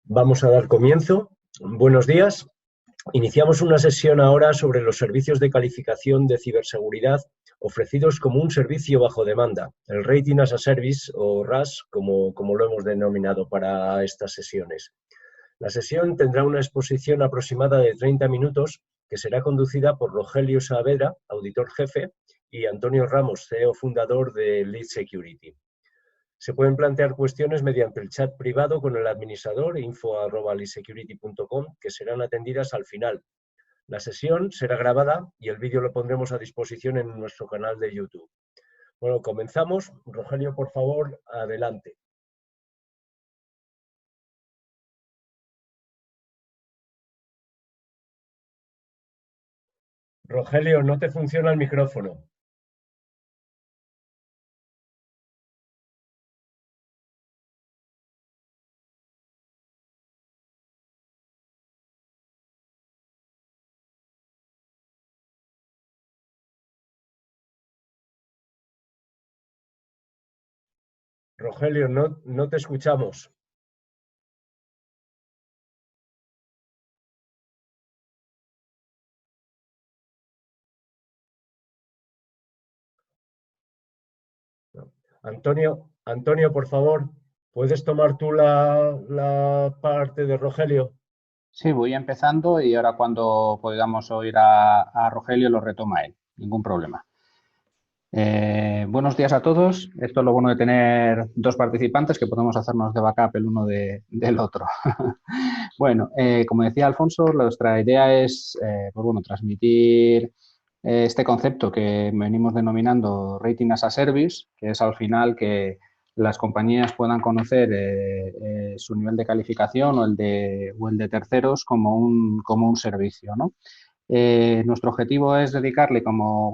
Vamos a dar comienzo. Buenos días. Iniciamos una sesión ahora sobre los servicios de calificación de ciberseguridad ofrecidos como un servicio bajo demanda, el Rating as a Service o RAS, como lo hemos denominado para estas sesiones. La sesión tendrá una exposición aproximada de 30 minutos que será conducida por Rogelio Saavedra, auditor jefe, y Antonio Ramos, CEO fundador de Lead Security. Se pueden plantear cuestiones mediante el chat privado con el administrador info@leadsecurity.com, que serán atendidas al final. La sesión será grabada y el vídeo lo pondremos a disposición en nuestro canal de YouTube. Bueno, comenzamos. Rogelio, por favor, adelante. Rogelio, no te funciona el micrófono. Rogelio, no te escuchamos. Antonio, por favor, ¿puedes tomar tú la parte de Rogelio? Sí, voy empezando y ahora cuando podamos oír a Rogelio lo retoma él, ningún problema. Buenos días a todos. Esto es lo bueno de tener dos participantes que podemos hacernos de backup el uno del otro. Bueno, como decía Alfonso, nuestra idea es transmitir este concepto que venimos denominando Rating as a Service, que es al final que las compañías puedan conocer su nivel de calificación o el de terceros como un servicio, ¿no? Nuestro objetivo es dedicarle como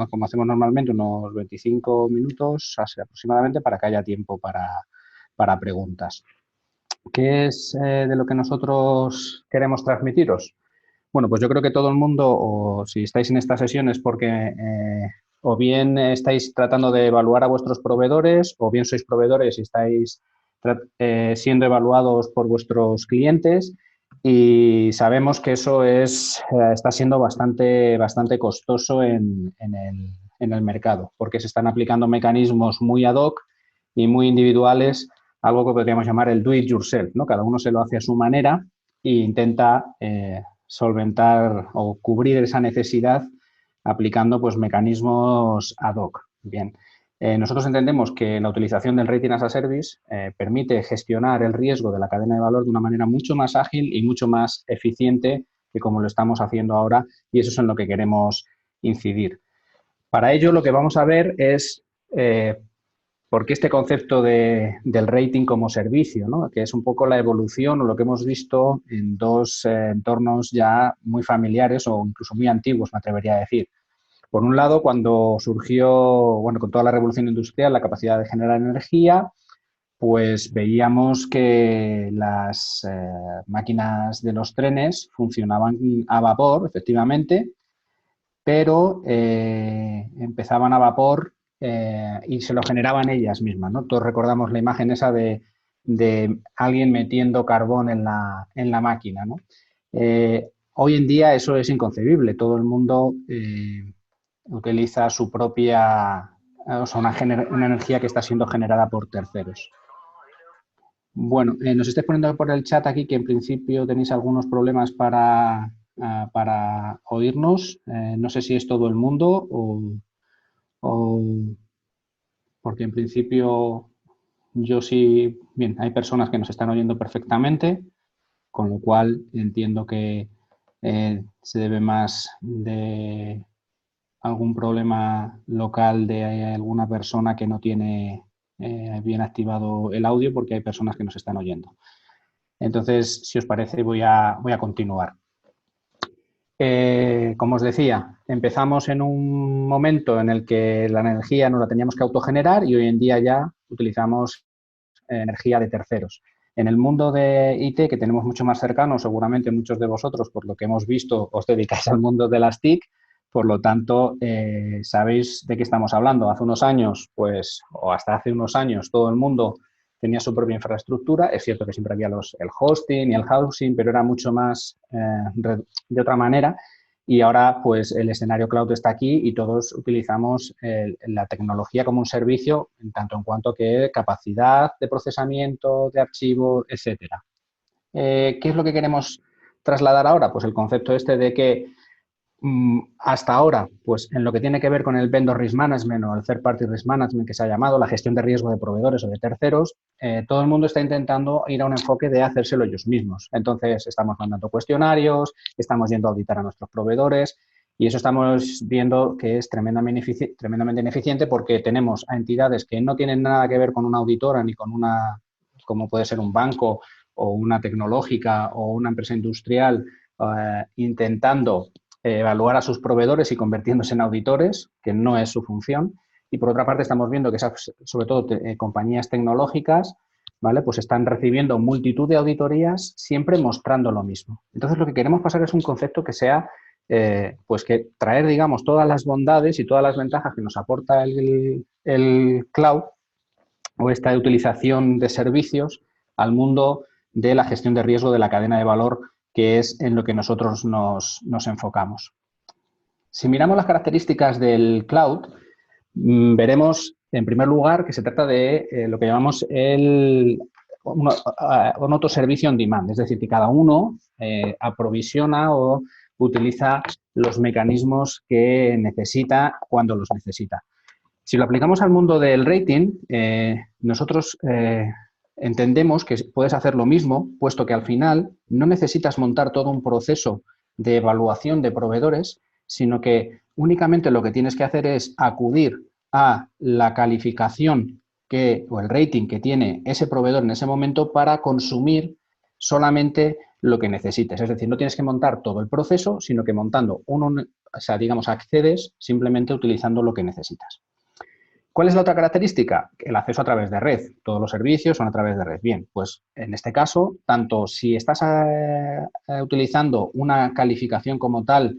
hacemos normalmente, unos 25 minutos aproximadamente para que haya tiempo para preguntas. ¿Qué es de lo que nosotros queremos transmitiros? Bueno, pues yo creo que todo el mundo, o si estáis en estas sesiones porque o bien estáis tratando de evaluar a vuestros proveedores, o bien sois proveedores y estáis siendo evaluados por vuestros clientes, y sabemos que eso está siendo bastante costoso en el mercado, porque se están aplicando mecanismos muy ad hoc y muy individuales, algo que podríamos llamar el do it yourself, ¿no? Cada uno se lo hace a su manera e intenta solventar o cubrir esa necesidad aplicando pues mecanismos ad hoc. Bien. Nosotros entendemos que la utilización del Rating as a Service permite gestionar el riesgo de la cadena de valor de una manera mucho más ágil y mucho más eficiente que como lo estamos haciendo ahora, y eso es en lo que queremos incidir. Para ello, lo que vamos a ver es por qué este concepto del rating como servicio, ¿no? Que es un poco la evolución o lo que hemos visto en dos entornos ya muy familiares o incluso muy antiguos, me atrevería a decir. Por un lado, cuando surgió, con toda la revolución industrial, la capacidad de generar energía, pues veíamos que las máquinas de los trenes funcionaban a vapor, efectivamente, pero empezaban a vapor y se lo generaban ellas mismas, ¿no? Todos recordamos la imagen esa de alguien metiendo carbón en la máquina, ¿no? Hoy en día eso es inconcebible. Todo el mundo utiliza su propia, una energía que está siendo generada por terceros. Bueno, nos estáis poniendo por el chat aquí que en principio tenéis algunos problemas para oírnos. No sé si es todo el mundo o porque en principio yo sí, bien, hay personas que nos están oyendo perfectamente, con lo cual entiendo que se debe más de algún problema local de alguna persona que no tiene bien activado el audio, porque hay personas que nos están oyendo. Entonces, si os parece, voy a continuar. Como os decía, empezamos en un momento en el que la energía no la teníamos que autogenerar y hoy en día ya utilizamos energía de terceros. En el mundo de IT, que tenemos mucho más cercano, seguramente muchos de vosotros, por lo que hemos visto, os dedicáis al mundo de las TIC, por lo tanto, sabéis de qué estamos hablando. Hace unos años, pues, o hasta hace unos años, todo el mundo tenía su propia infraestructura. Es cierto que siempre había el hosting y el housing, pero era mucho más de otra manera. Y ahora, pues, el escenario cloud está aquí y todos utilizamos la tecnología como un servicio, en tanto en cuanto que capacidad de procesamiento de archivos, etcétera. ¿Qué es lo que queremos trasladar ahora? Pues el concepto este de que hasta ahora, pues en lo que tiene que ver con el vendor risk management o el third party risk management que se ha llamado, la gestión de riesgo de proveedores o de terceros, todo el mundo está intentando ir a un enfoque de hacérselo ellos mismos. Entonces, estamos mandando cuestionarios, estamos yendo a auditar a nuestros proveedores y eso estamos viendo que es tremendamente ineficiente porque tenemos a entidades que no tienen nada que ver con una auditora ni con una, como puede ser un banco o una tecnológica o una empresa industrial, intentando evaluar a sus proveedores y convirtiéndose en auditores, que no es su función. Y por otra parte estamos viendo que esas, sobre todo compañías tecnológicas, ¿vale? Pues están recibiendo multitud de auditorías siempre mostrando lo mismo. Entonces lo que queremos pasar es un concepto que sea, pues que traer, digamos, todas las bondades y todas las ventajas que nos aporta el cloud o esta utilización de servicios al mundo de la gestión de riesgo de la cadena de valor, que es en lo que nosotros nos enfocamos. Si miramos las características del cloud, veremos, en primer lugar, que se trata de lo que llamamos un autoservicio on demand, es decir, que cada uno aprovisiona o utiliza los mecanismos que necesita cuando los necesita. Si lo aplicamos al mundo del rating, nosotros entendemos que puedes hacer lo mismo, puesto que al final no necesitas montar todo un proceso de evaluación de proveedores, sino que únicamente lo que tienes que hacer es acudir a la calificación o el rating que tiene ese proveedor en ese momento para consumir solamente lo que necesites. Es decir, no tienes que montar todo el proceso, sino que montando digamos, accedes simplemente utilizando lo que necesitas. ¿Cuál es la otra característica? El acceso a través de red. Todos los servicios son a través de red. Bien, pues en este caso, tanto si estás utilizando una calificación como tal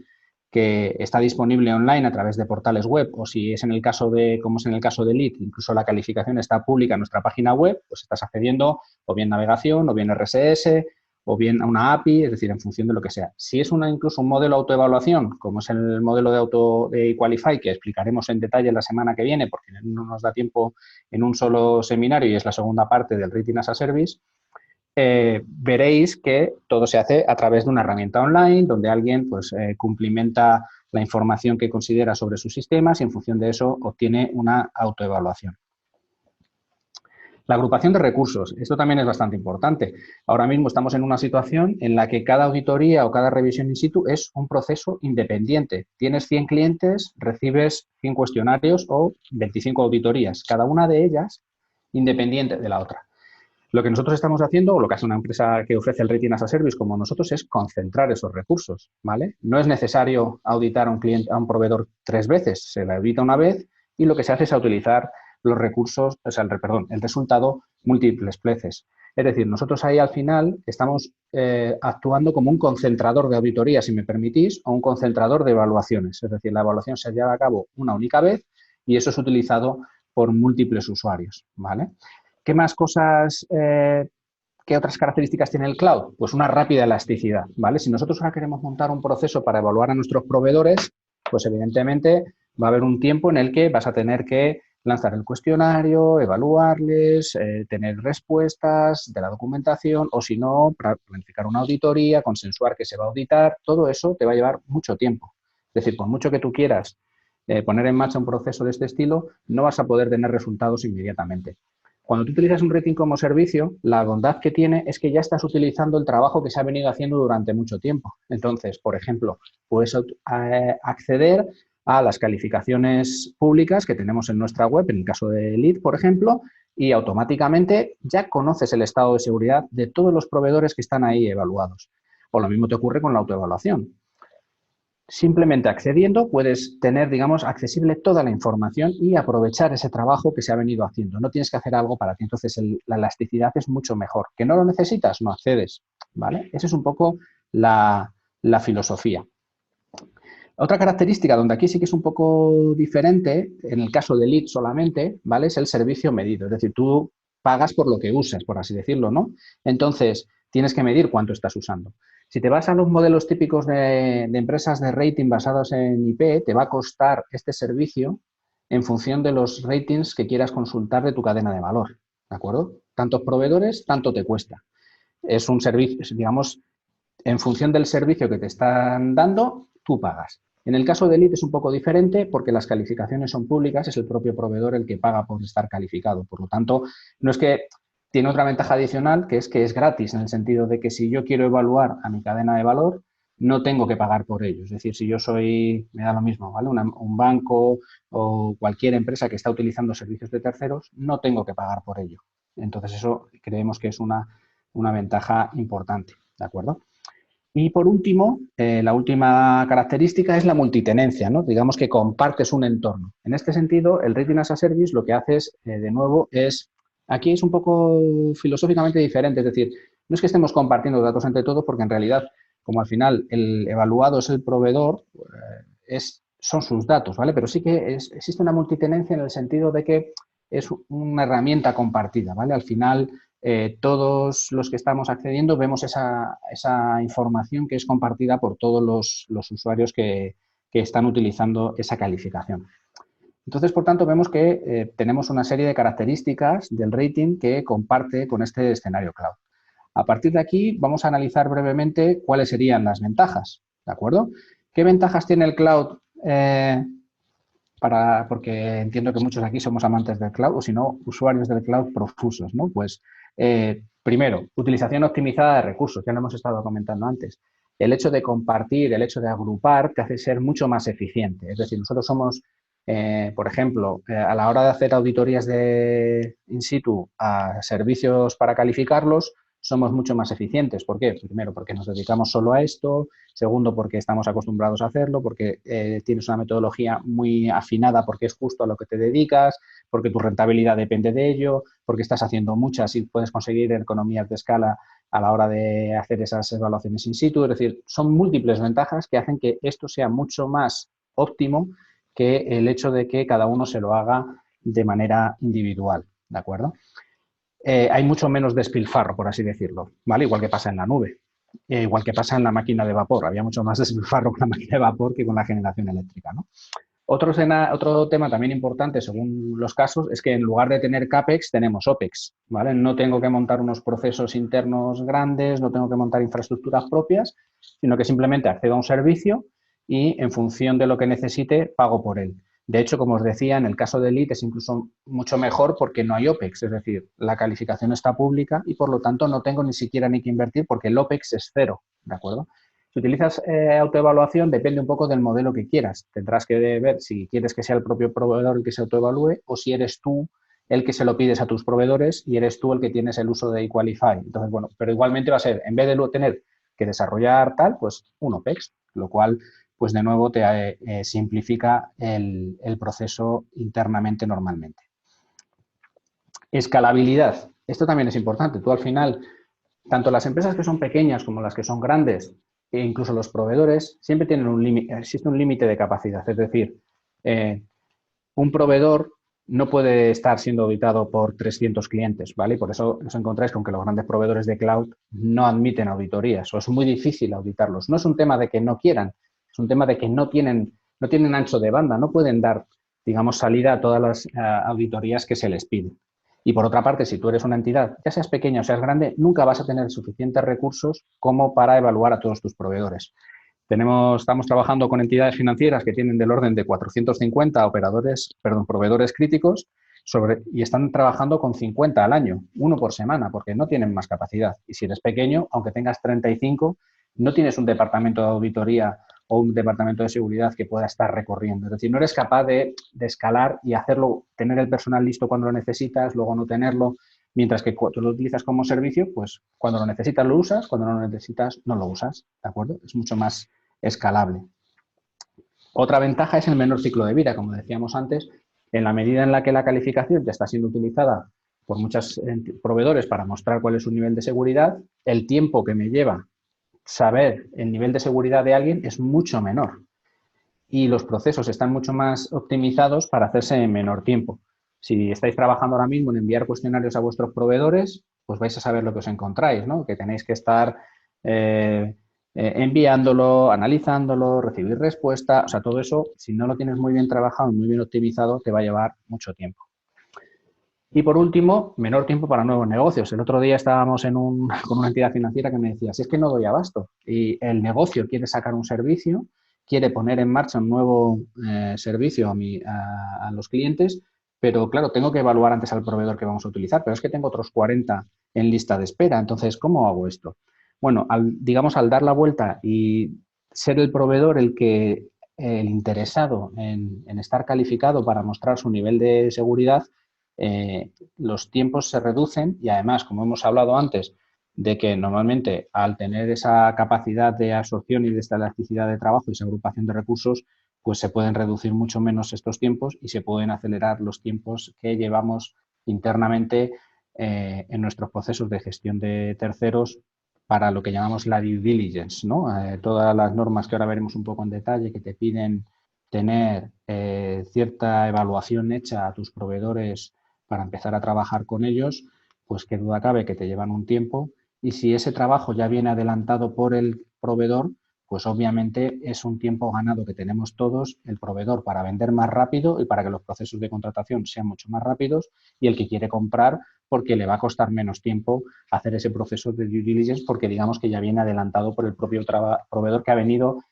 que está disponible online a través de portales web o si es en el caso de, como es en el caso de Lead, incluso la calificación está pública en nuestra página web, pues estás accediendo o bien navegación o bien RSS o bien a una API, es decir, en función de lo que sea. Si es incluso un modelo de autoevaluación, como es el modelo de Equalify, que explicaremos en detalle la semana que viene, porque no nos da tiempo en un solo seminario y es la segunda parte del Rating as a Service, veréis que todo se hace a través de una herramienta online, donde alguien pues, cumplimenta la información que considera sobre sus sistemas y en función de eso obtiene una autoevaluación. La agrupación de recursos, esto también es bastante importante. Ahora mismo estamos en una situación en la que cada auditoría o cada revisión in situ es un proceso independiente. Tienes 100 clientes, recibes 100 cuestionarios o 25 auditorías, cada una de ellas independiente de la otra. Lo que nosotros estamos haciendo, o lo que hace una empresa que ofrece el Rating as a Service como nosotros, es concentrar esos recursos, ¿vale? No es necesario auditar a un proveedor 3 veces, se le audita una vez y lo que se hace es utilizar los recursos, o sea, el resultado múltiples veces. Es decir, nosotros ahí al final estamos actuando como un concentrador de auditoría, si me permitís, o un concentrador de evaluaciones. Es decir, la evaluación se lleva a cabo una única vez y eso es utilizado por múltiples usuarios, ¿vale? ¿Qué más cosas, qué otras características tiene el cloud? Pues una rápida elasticidad, ¿vale? Si nosotros ahora queremos montar un proceso para evaluar a nuestros proveedores, pues evidentemente va a haber un tiempo en el que vas a tener que lanzar el cuestionario, evaluarles, tener respuestas de la documentación o si no, planificar una auditoría, consensuar que se va a auditar, todo eso te va a llevar mucho tiempo. Es decir, por mucho que tú quieras poner en marcha un proceso de este estilo, no vas a poder tener resultados inmediatamente. Cuando tú utilizas un rating como servicio, la bondad que tiene es que ya estás utilizando el trabajo que se ha venido haciendo durante mucho tiempo. Entonces, por ejemplo, puedes acceder a las calificaciones públicas que tenemos en nuestra web, en el caso de Lead, por ejemplo, y automáticamente ya conoces el estado de seguridad de todos los proveedores que están ahí evaluados. O lo mismo te ocurre con la autoevaluación. Simplemente accediendo puedes tener, digamos, accesible toda la información y aprovechar ese trabajo que se ha venido haciendo. No tienes que hacer algo para ti, entonces la elasticidad es mucho mejor. ¿Que no lo necesitas? No accedes, ¿vale? Esa es un poco la filosofía. Otra característica donde aquí sí que es un poco diferente, en el caso de Lead solamente, ¿vale? Es el servicio medido. Es decir, tú pagas por lo que usas, por así decirlo, ¿no? Entonces, tienes que medir cuánto estás usando. Si te vas a los modelos típicos de empresas de rating basados en IP, te va a costar este servicio en función de los ratings que quieras consultar de tu cadena de valor, ¿de acuerdo? Tantos proveedores, tanto te cuesta. Es un servicio, digamos, en función del servicio que te están dando, tú pagas. En el caso de Elite es un poco diferente porque las calificaciones son públicas, es el propio proveedor el que paga por estar calificado. Por lo tanto, no es que tiene otra ventaja adicional, que es gratis, en el sentido de que si yo quiero evaluar a mi cadena de valor, no tengo que pagar por ello. Es decir, si yo soy, me da lo mismo, ¿vale? Un banco o cualquier empresa que está utilizando servicios de terceros, no tengo que pagar por ello. Entonces, eso creemos que es una ventaja importante, ¿de acuerdo? Y por último, la última característica es la multitenencia, ¿no? Digamos que compartes un entorno. En este sentido, el Rating as a Service lo que hace es, de nuevo, aquí es un poco filosóficamente diferente, es decir, no es que estemos compartiendo datos entre todos, porque en realidad, como al final el evaluado es el proveedor, son sus datos, ¿vale? Pero sí que existe una multitenencia en el sentido de que es una herramienta compartida, ¿vale? Al final, todos los que estamos accediendo vemos esa información que es compartida por todos los usuarios que están utilizando esa calificación. Entonces, por tanto, vemos que tenemos una serie de características del rating que comparte con este escenario cloud. A partir de aquí, vamos a analizar brevemente cuáles serían las ventajas, ¿de acuerdo? ¿Qué ventajas tiene el cloud? Porque entiendo que muchos aquí somos amantes del cloud o, si no, usuarios del cloud profusos, ¿no? Pues, primero, utilización optimizada de recursos, ya lo hemos estado comentando antes. El hecho de compartir, el hecho de agrupar, te hace ser mucho más eficiente. Es decir, nosotros somos, por ejemplo, a la hora de hacer auditorías in situ a servicios para calificarlos, somos mucho más eficientes. ¿Por qué? Primero, porque nos dedicamos solo a esto. Segundo, porque estamos acostumbrados a hacerlo, porque tienes una metodología muy afinada porque es justo a lo que te dedicas, porque tu rentabilidad depende de ello, porque estás haciendo muchas y puedes conseguir economías de escala a la hora de hacer esas evaluaciones in situ. Es decir, son múltiples ventajas que hacen que esto sea mucho más óptimo que el hecho de que cada uno se lo haga de manera individual, ¿de acuerdo? Hay mucho menos despilfarro, por así decirlo, ¿vale? Igual que pasa en la nube, igual que pasa en la máquina de vapor. Había mucho más despilfarro con la máquina de vapor que con la generación eléctrica, ¿no? Otro tema también importante, según los casos, es que en lugar de tener CAPEX, tenemos OPEX, ¿vale? No tengo que montar unos procesos internos grandes, no tengo que montar infraestructuras propias, sino que simplemente accedo a un servicio y, en función de lo que necesite, pago por él. De hecho, como os decía, en el caso de Elite es incluso mucho mejor porque no hay OPEX, es decir, la calificación está pública y, por lo tanto, no tengo ni siquiera ni que invertir porque el OPEX es cero, ¿de acuerdo? Si utilizas autoevaluación, depende un poco del modelo que quieras. Tendrás que ver si quieres que sea el propio proveedor el que se autoevalúe o si eres tú el que se lo pides a tus proveedores y eres tú el que tienes el uso de eQualify. Entonces, bueno, pero igualmente va a ser, en vez de tener que desarrollar tal, pues un OPEX, lo cual, pues de nuevo, te simplifica el proceso internamente normalmente. Escalabilidad. Esto también es importante. Tú, al final, tanto las empresas que son pequeñas como las que son grandes, e incluso los proveedores, siempre tienen un límite, existe un límite de capacidad. Es decir, un proveedor no puede estar siendo auditado por 300 clientes, ¿vale? Y por eso os encontráis con que los grandes proveedores de cloud no admiten auditorías o es muy difícil auditarlos. No es un tema de que no quieran, es un tema de que no tienen ancho de banda, no pueden dar, digamos, salida a todas las auditorías que se les piden. Y por otra parte, si tú eres una entidad, ya seas pequeña o seas grande, nunca vas a tener suficientes recursos como para evaluar a todos tus proveedores. Estamos trabajando con entidades financieras que tienen del orden de 450 proveedores críticos y están trabajando con 50 al año, uno por semana, porque no tienen más capacidad. Y si eres pequeño, aunque tengas 35, no tienes un departamento de auditoría o un departamento de seguridad que pueda estar recorriendo. Es decir, no eres capaz de escalar y hacerlo, tener el personal listo cuando lo necesitas, luego no tenerlo, mientras que tú lo utilizas como servicio, pues cuando lo necesitas lo usas, cuando no lo necesitas no lo usas, ¿de acuerdo? Es mucho más escalable. Otra ventaja es el menor ciclo de vida, como decíamos antes, en la medida en la que la calificación ya está siendo utilizada por muchos proveedores para mostrar cuál es su nivel de seguridad, el tiempo que me lleva saber el nivel de seguridad de alguien es mucho menor y los procesos están mucho más optimizados para hacerse en menor tiempo. Si estáis trabajando ahora mismo en enviar cuestionarios a vuestros proveedores, pues vais a saber lo que os encontráis, ¿no? Que tenéis que estar enviándolo, analizándolo, recibir respuesta. O sea, todo eso, si no lo tienes muy bien trabajado, muy bien optimizado, te va a llevar mucho tiempo. Y por último, menor tiempo para nuevos negocios. El otro día estábamos con una entidad financiera que me decía, si es que no doy abasto y el negocio quiere sacar un servicio, quiere poner en marcha un nuevo servicio a los clientes, pero claro, tengo que evaluar antes al proveedor que vamos a utilizar, pero es que tengo otros 40 en lista de espera, entonces, ¿cómo hago esto? Bueno, digamos, al dar la vuelta y ser el proveedor el interesado en estar calificado para mostrar su nivel de seguridad, los tiempos se reducen y además, como hemos hablado antes, de que normalmente al tener esa capacidad de absorción y de esta elasticidad de trabajo y esa agrupación de recursos, pues se pueden reducir mucho menos estos tiempos y se pueden acelerar los tiempos que llevamos internamente en nuestros procesos de gestión de terceros para lo que llamamos la due diligence, ¿no? Todas las normas que ahora veremos un poco en detalle que te piden tener cierta evaluación hecha a tus proveedores para empezar a trabajar con ellos, pues qué duda cabe que te llevan un tiempo y si ese trabajo ya viene adelantado por el proveedor, pues obviamente es un tiempo ganado que tenemos todos, el proveedor para vender más rápido y para que los procesos de contratación sean mucho más rápidos y el que quiere comprar porque le va a costar menos tiempo hacer ese proceso de due diligence porque digamos que ya viene adelantado por el propio proveedor que ha venido,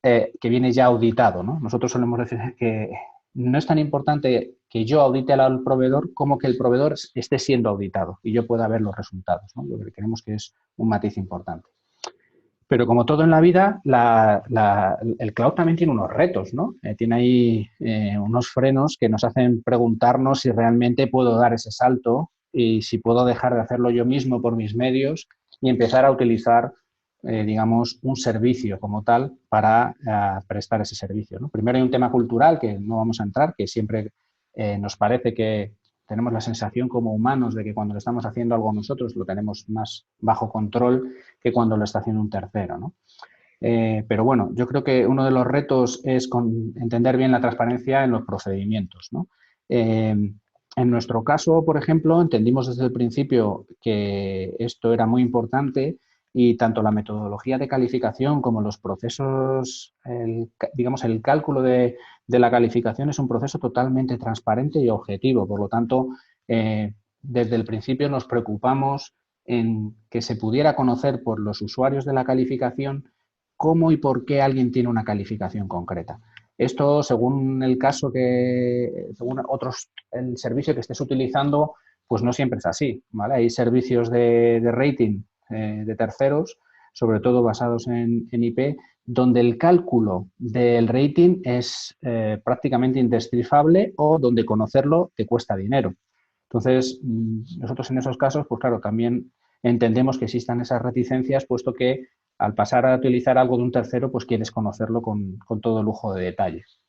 que viene ya auditado, ¿no? Nosotros solemos decir que no es tan importante que yo audite al proveedor como que el proveedor esté siendo auditado y yo pueda ver los resultados, ¿no? Lo que creemos que es un matiz importante. Pero como todo en la vida, el cloud también tiene unos retos, ¿no? Tiene ahí unos frenos que nos hacen preguntarnos si realmente puedo dar ese salto y si puedo dejar de hacerlo yo mismo por mis medios y empezar a utilizar, digamos, un servicio como tal para prestar ese servicio, ¿no? Primero hay un tema cultural que no vamos a entrar, que siempre nos parece que tenemos la sensación como humanos de que cuando le estamos haciendo algo nosotros lo tenemos más bajo control que cuando lo está haciendo un tercero, ¿no? Pero bueno, yo creo que uno de los retos es entender bien la transparencia en los procedimientos, ¿no? En nuestro caso, por ejemplo, entendimos desde el principio que esto era muy importante y tanto la metodología de calificación como los procesos, digamos, el cálculo de la calificación es un proceso totalmente transparente y objetivo. Por lo tanto, desde el principio nos preocupamos en que se pudiera conocer por los usuarios de la calificación cómo y por qué alguien tiene una calificación concreta. Esto, según el caso según el servicio que estés utilizando, pues no siempre es así, ¿vale? Hay servicios de rating de terceros, sobre todo basados en IP, donde el cálculo del rating es prácticamente indescifrable o donde conocerlo te cuesta dinero. Entonces, nosotros en esos casos, pues claro, también entendemos que existan esas reticencias, puesto que al pasar a utilizar algo de un tercero, pues quieres conocerlo con todo lujo de detalles.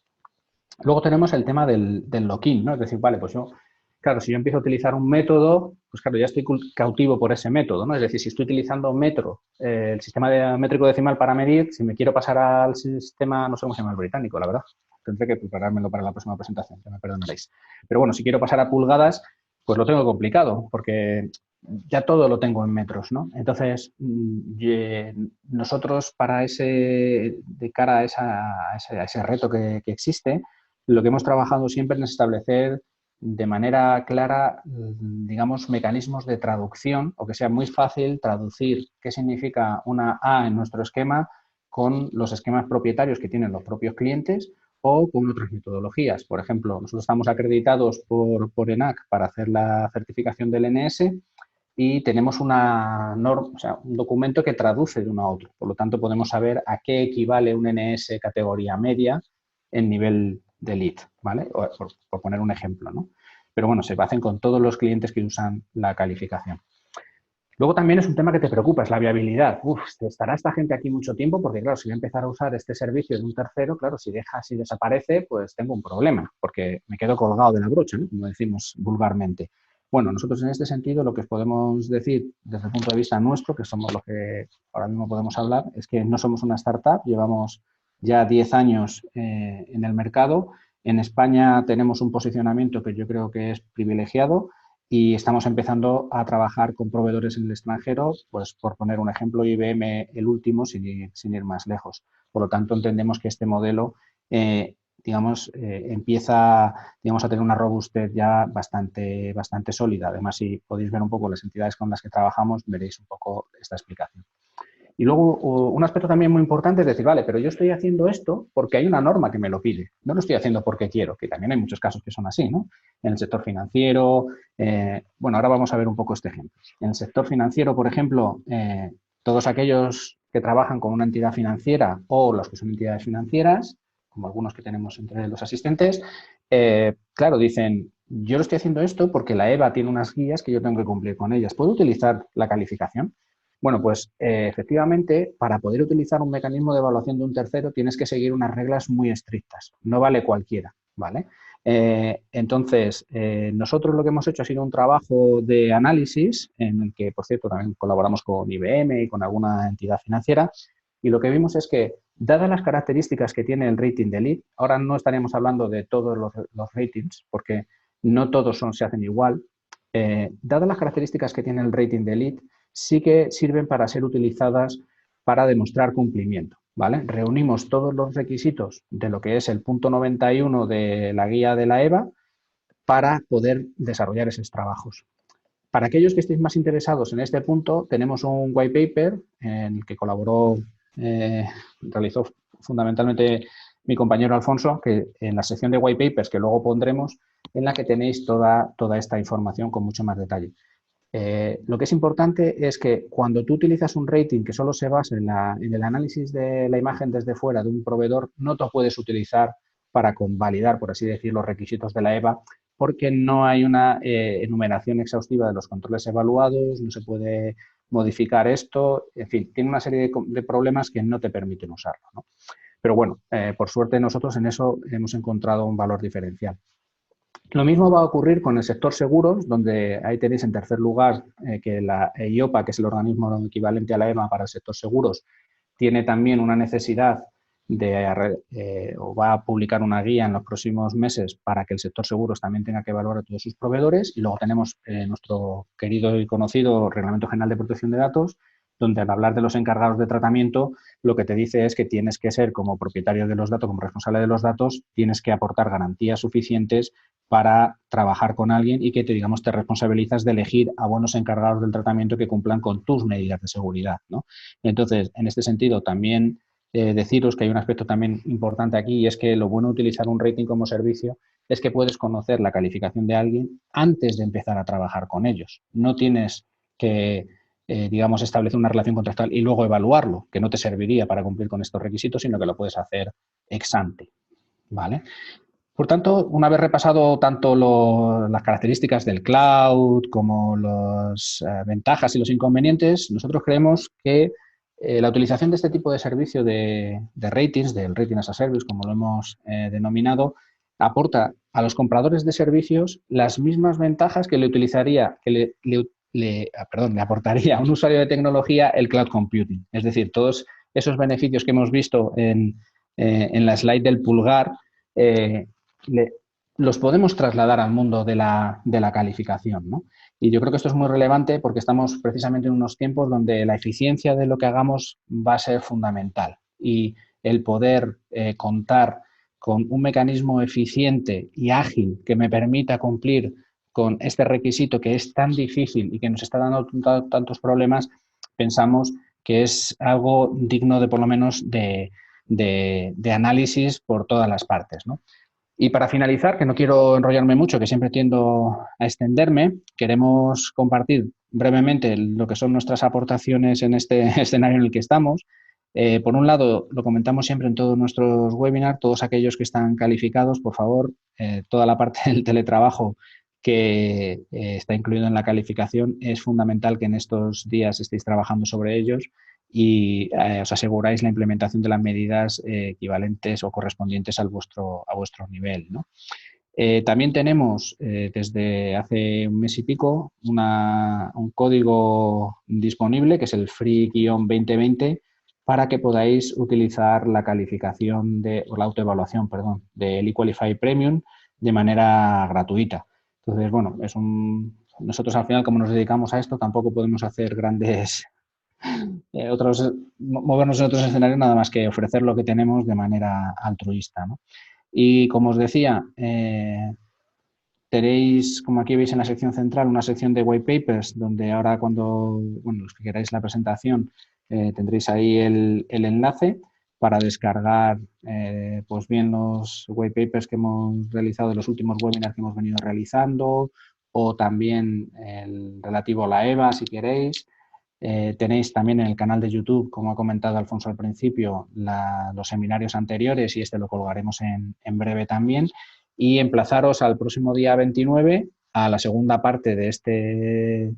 Luego tenemos el tema del lock-in, ¿no? Es decir, vale, pues yo, claro, si yo empiezo a utilizar un método, pues claro, ya estoy cautivo por ese método, ¿no? Es decir, si estoy utilizando metro, el sistema de métrico decimal para medir, si me quiero pasar al sistema, no sé cómo se llama el británico, la verdad, tendré que preparármelo para la próxima presentación, ya me perdonaréis. Pero bueno, si quiero pasar a pulgadas, pues lo tengo complicado, porque ya todo lo tengo en metros, ¿no? Entonces, nosotros de cara a ese reto que existe, lo que hemos trabajado siempre es establecer de manera clara, digamos, mecanismos de traducción o que sea muy fácil traducir qué significa una A en nuestro esquema con los esquemas propietarios que tienen los propios clientes o con otras metodologías. Por ejemplo, nosotros estamos acreditados por ENAC para hacer la certificación del NS y tenemos una norma, o sea, un documento que traduce de uno a otro. Por lo tanto, podemos saber a qué equivale un NS categoría media en nivel de lead, ¿vale? Por poner un ejemplo, ¿no? Pero bueno, se hacen con todos los clientes que usan la calificación. Luego también es un tema que te preocupa, es la viabilidad. ¿Estará esta gente aquí mucho tiempo? Porque claro, si voy a empezar a usar este servicio de un tercero, claro, si desaparece, pues tengo un problema, porque me quedo colgado de la brocha, ¿no? Como decimos vulgarmente. Bueno, nosotros en este sentido lo que os podemos decir desde el punto de vista nuestro, que somos los que ahora mismo podemos hablar, es que no somos una startup, llevamos ya 10 años en el mercado En España tenemos un posicionamiento que yo creo que es privilegiado y estamos empezando a trabajar con proveedores en el extranjero, pues por poner un ejemplo, IBM el último, sin ir más lejos. Por lo tanto, entendemos que este modelo empieza, digamos, a tener una robustez ya bastante sólida. Además, si podéis ver un poco las entidades con las que trabajamos, veréis un poco esta explicación. Y luego, un aspecto también muy importante es decir, vale, pero yo estoy haciendo esto porque hay una norma que me lo pide. No lo estoy haciendo porque quiero, que también hay muchos casos que son así, ¿no? En el sector financiero, bueno, ahora vamos a ver un poco este ejemplo. En el sector financiero, por ejemplo, todos aquellos que trabajan con una entidad financiera o los que son entidades financieras, como algunos que tenemos entre los asistentes, claro, dicen, yo lo estoy haciendo esto porque la EBA tiene unas guías que yo tengo que cumplir con ellas. ¿Puedo utilizar la calificación? Bueno, pues efectivamente, para poder utilizar un mecanismo de evaluación de un tercero tienes que seguir unas reglas muy estrictas. No vale cualquiera, ¿vale? Entonces, nosotros lo que hemos hecho ha sido un trabajo de análisis en el que, por cierto, también colaboramos con IBM y con alguna entidad financiera y lo que vimos es que, dadas las características que tiene el rating de elite, ahora no estaríamos hablando de todos los ratings porque no todos se hacen igual, dadas las características que tiene el rating de elite, sí que sirven para ser utilizadas para demostrar cumplimiento, ¿vale? Reunimos todos los requisitos de lo que es el punto 91 de la guía de la EBA para poder desarrollar esos trabajos. Para aquellos que estéis más interesados en este punto, tenemos un white paper en el que realizó fundamentalmente mi compañero Alfonso, que en la sección de white papers que luego pondremos, en la que tenéis toda esta información con mucho más detalle. Lo que es importante es que cuando tú utilizas un rating que solo se basa en el análisis de la imagen desde fuera de un proveedor, no lo puedes utilizar para convalidar, por así decir, los requisitos de la EBA, porque no hay una enumeración exhaustiva de los controles evaluados, no se puede modificar esto, en fin, tiene una serie de problemas que no te permiten usarlo, ¿no? Pero bueno, por suerte nosotros en eso hemos encontrado un valor diferencial. Lo mismo va a ocurrir con el sector seguros, donde ahí tenéis en tercer lugar que la EIOPA, que es el organismo equivalente a la EMA para el sector seguros, tiene también una necesidad o va a publicar una guía en los próximos meses para que el sector seguros también tenga que evaluar a todos sus proveedores. Y luego tenemos nuestro querido y conocido Reglamento General de Protección de Datos, donde al hablar de los encargados de tratamiento, lo que te dice es que tienes que ser, como propietario de los datos, como responsable de los datos, tienes que aportar garantías suficientes para trabajar con alguien y que te responsabilizas de elegir a buenos encargados del tratamiento que cumplan con tus medidas de seguridad, ¿no? Entonces, en este sentido, también deciros que hay un aspecto también importante aquí y es que lo bueno de utilizar un rating como servicio es que puedes conocer la calificación de alguien antes de empezar a trabajar con ellos. No tienes que establecer una relación contractual y luego evaluarlo, que no te serviría para cumplir con estos requisitos, sino que lo puedes hacer ex ante, ¿vale? Por tanto, una vez repasado tanto las características del cloud como las ventajas y los inconvenientes, nosotros creemos que la utilización de este tipo de servicio de ratings, del rating as a service, como lo hemos denominado, aporta a los compradores de servicios las mismas ventajas que le aportaría a un usuario de tecnología el cloud computing. Es decir, todos esos beneficios que hemos visto en la slide del pulgar, los podemos trasladar al mundo de la calificación, ¿no? Y yo creo que esto es muy relevante porque estamos precisamente en unos tiempos donde la eficiencia de lo que hagamos va a ser fundamental y el poder contar con un mecanismo eficiente y ágil que me permita cumplir con este requisito que es tan difícil y que nos está dando tantos problemas, pensamos que es algo digno de por lo menos de análisis por todas las partes, ¿no? Y para finalizar, que no quiero enrollarme mucho, que siempre tiendo a extenderme, queremos compartir brevemente lo que son nuestras aportaciones en este escenario en el que estamos. Por un lado, lo comentamos siempre en todos nuestros webinars, todos aquellos que están calificados, por favor, toda la parte del teletrabajo que está incluido en la calificación, es fundamental que en estos días estéis trabajando sobre ellos y os aseguráis la implementación de las medidas equivalentes o correspondientes a vuestro nivel, ¿no? También tenemos desde hace un mes y pico un código disponible que es el Free-2020 para que podáis utilizar la calificación o la autoevaluación, perdón, del eQualify Premium de manera gratuita. Entonces, bueno, nosotros al final, como nos dedicamos a esto, tampoco podemos hacer grandes movernos en otros escenarios nada más que ofrecer lo que tenemos de manera altruista, ¿no? Y como os decía, tenéis, como aquí veis en la sección central, una sección de white papers, donde ahora cuando, bueno, los que queráis la presentación, tendréis ahí el enlace para descargar, pues bien los white papers que hemos realizado de los últimos webinars que hemos venido realizando, o también el relativo a la EVA, si queréis. Tenéis también en el canal de YouTube, como ha comentado Alfonso al principio, los seminarios anteriores y este lo colgaremos en breve también. Y emplazaros al próximo día 29 a la segunda parte de este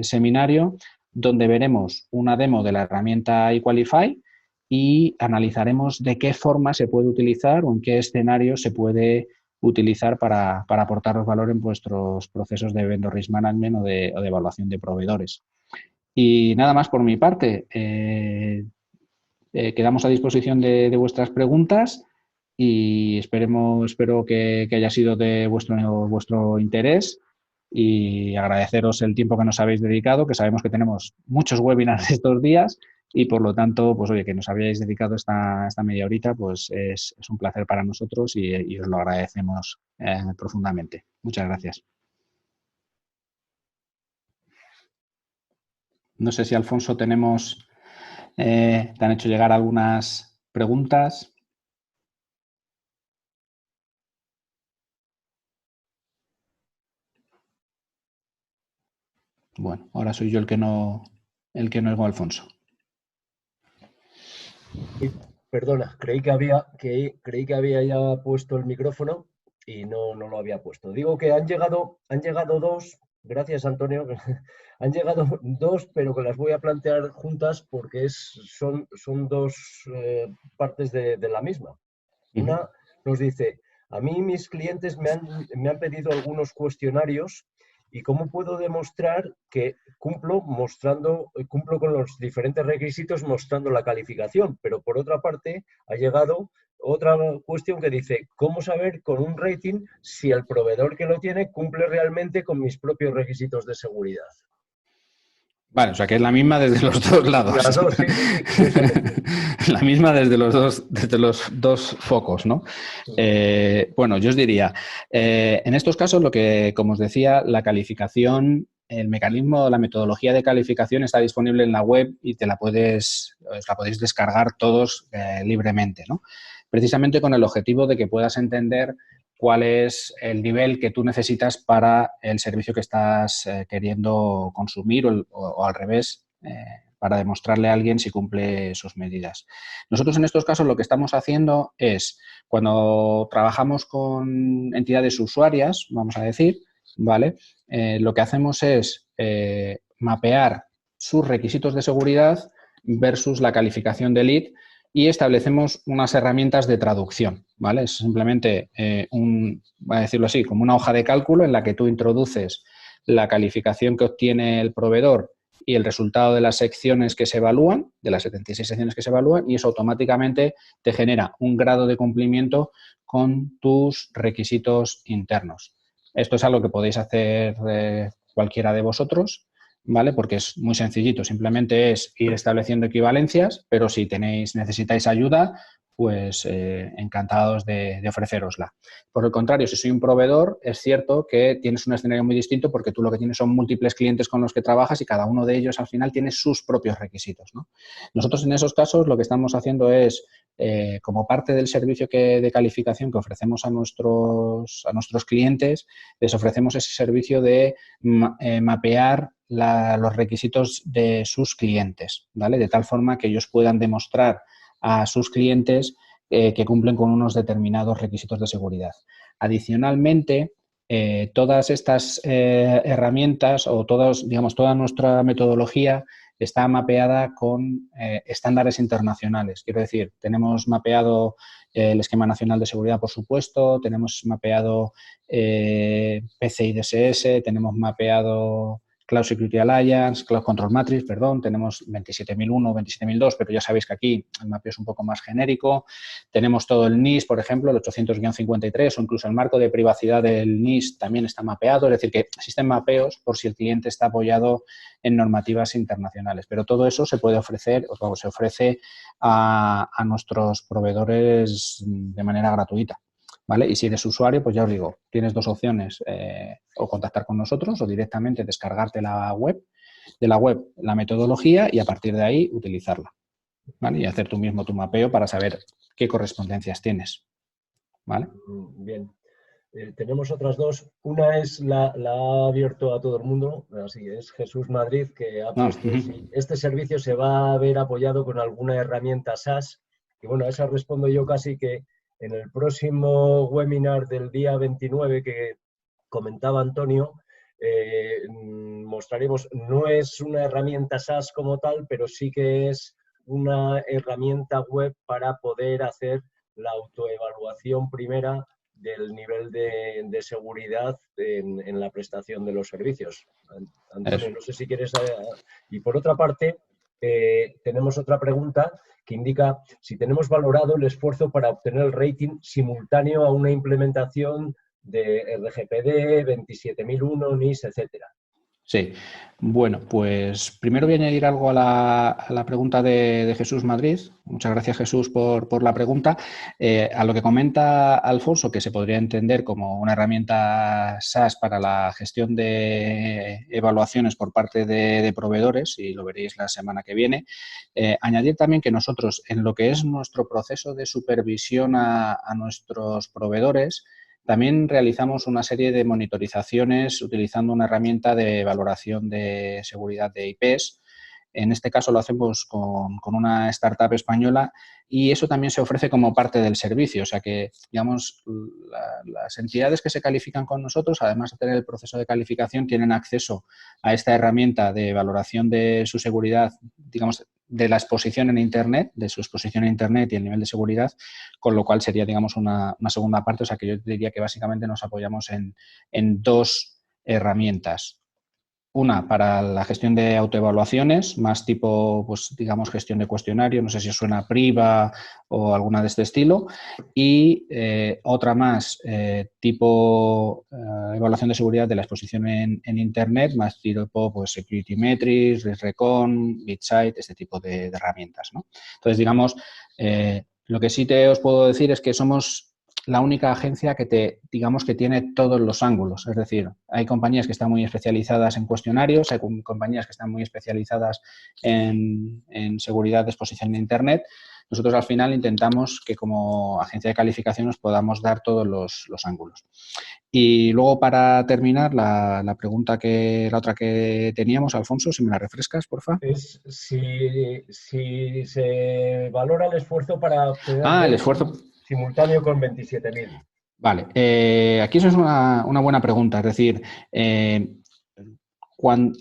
seminario, donde veremos una demo de la herramienta eQualify y analizaremos de qué forma se puede utilizar o en qué escenario se puede utilizar para aportaros valor en vuestros procesos de vendor risk management o de evaluación de proveedores. Y nada más por mi parte. Quedamos a disposición de vuestras preguntas y espero que haya sido de vuestro interés y agradeceros el tiempo que nos habéis dedicado, que sabemos que tenemos muchos webinars estos días y por lo tanto, pues oye, que nos habéis dedicado esta media horita, pues es un placer para nosotros y os lo agradecemos profundamente. Muchas gracias. No sé si, Alfonso, te han hecho llegar algunas preguntas. Bueno, ahora soy yo el que no oigo a Alfonso. Perdona, creí que había ya puesto el micrófono y no lo había puesto. Digo que han llegado dos, gracias Antonio, han llegado dos, pero que las voy a plantear juntas porque son dos partes de la misma. Una nos dice, a mí mis clientes me han pedido algunos cuestionarios y cómo puedo demostrar que cumplo con los diferentes requisitos mostrando la calificación. Pero por otra parte, ha llegado otra cuestión que dice, ¿cómo saber con un rating si el proveedor que lo tiene cumple realmente con mis propios requisitos de seguridad? Vale, o sea que es la misma desde los dos lados. Las dos, sí, curiosamente. La misma desde los dos focos, ¿no? Bueno, yo os diría, en estos casos, como os decía, la calificación, el mecanismo, la metodología de calificación está disponible en la web y os la podéis descargar todos libremente, ¿no? Precisamente con el objetivo de que puedas entender cuál es el nivel que tú necesitas para el servicio que estás queriendo consumir o al revés, para demostrarle a alguien si cumple sus medidas. Nosotros en estos casos lo que estamos haciendo es, cuando trabajamos con entidades usuarias, vamos a decir, ¿vale? Lo que hacemos es mapear sus requisitos de seguridad versus la calificación de lead y establecemos unas herramientas de traducción, ¿vale? Es simplemente voy a decirlo así, como una hoja de cálculo en la que tú introduces la calificación que obtiene el proveedor y el resultado de las secciones que se evalúan, de las 76 secciones que se evalúan, y eso automáticamente te genera un grado de cumplimiento con tus requisitos internos. Esto es algo que podéis hacer cualquiera de vosotros, ¿vale? Porque es muy sencillito, simplemente es ir estableciendo equivalencias, pero si necesitáis ayuda, pues encantados de ofrecerosla. Por el contrario, si soy un proveedor, es cierto que tienes un escenario muy distinto porque tú lo que tienes son múltiples clientes con los que trabajas y cada uno de ellos al final tiene sus propios requisitos, ¿no? Nosotros en esos casos lo que estamos haciendo es, como parte del servicio de calificación que ofrecemos a nuestros clientes, les ofrecemos ese servicio de mapear los requisitos de sus clientes, ¿vale? De tal forma que ellos puedan demostrar a sus clientes que cumplen con unos determinados requisitos de seguridad. Adicionalmente, todas estas herramientas o toda nuestra metodología está mapeada con estándares internacionales. Quiero decir, tenemos mapeado el Esquema Nacional de Seguridad, por supuesto, tenemos mapeado PCI DSS, tenemos mapeado Cloud Security Alliance, Cloud Control Matrix, perdón, tenemos 27001, 27002, pero ya sabéis que aquí el mapeo es un poco más genérico. Tenemos todo el NIST, por ejemplo, el 800-53 o incluso el marco de privacidad del NIST también está mapeado, es decir, que existen mapeos por si el cliente está apoyado en normativas internacionales, pero todo eso se puede ofrecer, o se ofrece a nuestros proveedores de manera gratuita. ¿Vale? Y si eres usuario, pues ya os digo, tienes dos opciones, o contactar con nosotros o directamente descargarte de la web la metodología y a partir de ahí utilizarla, ¿vale? Y hacer tú mismo tu mapeo para saber qué correspondencias tienes, ¿vale? Bien. Tenemos otras dos. Una es la ha abierto a todo el mundo, así es Jesús Madrid, que ha puesto si este servicio se va a ver apoyado con alguna herramienta SaaS. Y bueno, a esa respondo yo casi que en el próximo webinar del día 29 que comentaba Antonio, mostraremos, no es una herramienta SaaS como tal, pero sí que es una herramienta web para poder hacer la autoevaluación primera del nivel de seguridad en la prestación de los servicios. Antonio, no sé si quieres... Y por otra parte, tenemos otra pregunta que indica si tenemos valorado el esfuerzo para obtener el rating simultáneo a una implementación de RGPD, 27001, NIS, etcétera. Sí, bueno, pues primero voy a añadir algo a la pregunta de Jesús Madrid. Muchas gracias, Jesús, por la pregunta. A lo que comenta Alfonso, que se podría entender como una herramienta SaaS para la gestión de evaluaciones por parte de proveedores, y lo veréis la semana que viene. Añadir también que nosotros, en lo que es nuestro proceso de supervisión a nuestros proveedores, también realizamos una serie de monitorizaciones utilizando una herramienta de valoración de seguridad de IPs. En este caso lo hacemos con una startup española y eso también se ofrece como parte del servicio. O sea que, digamos, las entidades que se califican con nosotros, además de tener el proceso de calificación, tienen acceso a esta herramienta de valoración de su seguridad, digamos, de la exposición en Internet, de su exposición en Internet y el nivel de seguridad, con lo cual sería, digamos, una segunda parte. O sea que yo diría que básicamente nos apoyamos en dos herramientas. Una para la gestión de autoevaluaciones, más tipo, pues digamos, gestión de cuestionario, no sé si os suena Priva o alguna de este estilo, y otra más tipo evaluación de seguridad de la exposición en Internet, más tipo pues Security Metrics, RiskRecon, BitSight, este tipo de herramientas, ¿no? Entonces, digamos, lo que sí os puedo decir es que somos la única agencia que digamos que tiene todos los ángulos. Es decir, hay compañías que están muy especializadas en cuestionarios, hay compañías que están muy especializadas en seguridad de exposición en Internet. Nosotros al final intentamos que como agencia de calificación nos podamos dar todos los ángulos. Y luego para terminar, la otra que teníamos, Alfonso, si me la refrescas, por favor. Es si se valora el esfuerzo para obtener el esfuerzo simultáneo con 27.000. Vale, aquí eso es una buena pregunta. Es decir, cuando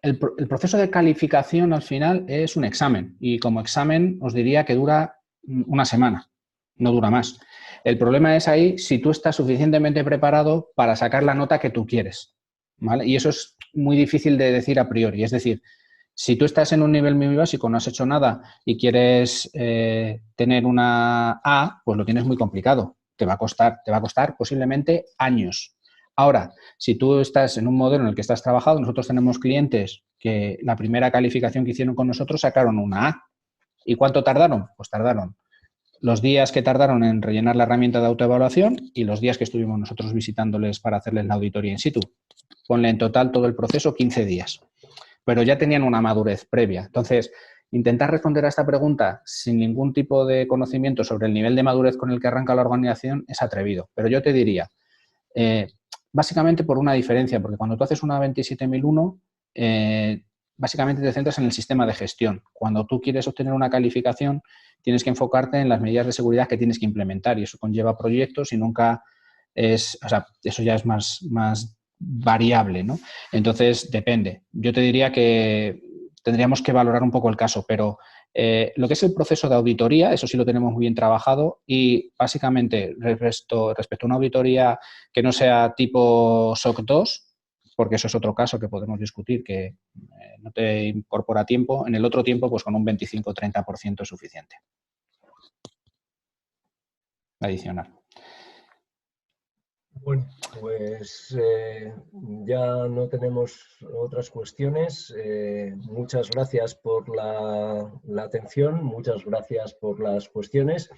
el proceso de calificación al final es un examen y como examen os diría que dura una semana, no dura más. El problema es ahí si tú estás suficientemente preparado para sacar la nota que tú quieres, ¿vale? Y eso es muy difícil de decir a priori. Es decir, si tú estás en un nivel muy básico, no has hecho nada y quieres tener una A, pues lo tienes muy complicado. Te va a costar posiblemente años. Ahora, si tú estás en un modelo en el que estás trabajado, nosotros tenemos clientes que la primera calificación que hicieron con nosotros sacaron una A. ¿Y cuánto tardaron? Pues tardaron los días que tardaron en rellenar la herramienta de autoevaluación y los días que estuvimos nosotros visitándoles para hacerles la auditoría in situ. Ponle en total todo el proceso 15 días. Pero ya tenían una madurez previa. Entonces, intentar responder a esta pregunta sin ningún tipo de conocimiento sobre el nivel de madurez con el que arranca la organización es atrevido. Pero yo te diría, básicamente por una diferencia, porque cuando tú haces una 27001, básicamente te centras en el sistema de gestión. Cuando tú quieres obtener una calificación, tienes que enfocarte en las medidas de seguridad que tienes que implementar y eso conlleva proyectos y nunca es, o sea, eso ya es más variable, ¿no? Entonces, depende. Yo te diría que tendríamos que valorar un poco el caso, pero lo que es el proceso de auditoría, eso sí lo tenemos muy bien trabajado y básicamente respecto a una auditoría que no sea tipo SOC 2, porque eso es otro caso que podemos discutir, que no te incorpora tiempo. En el otro tiempo, pues con un 25-30% es suficiente. Adicional. Bueno, pues ya no tenemos otras cuestiones. Muchas gracias por la atención, muchas gracias por las cuestiones.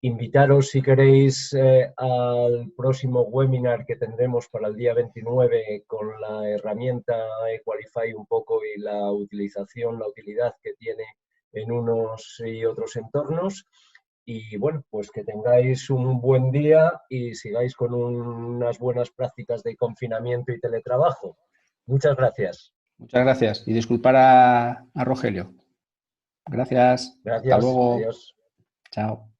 Invitaros, si queréis, al próximo webinar que tendremos para el día 29 con la herramienta Equalify un poco y la utilización, la utilidad que tiene en unos y otros entornos. Y bueno, pues que tengáis un buen día y sigáis con unas buenas prácticas de confinamiento y teletrabajo. Muchas gracias. Muchas gracias. Y disculpar a Rogelio. Gracias. Hasta Gracias. luego. Adiós. Chao.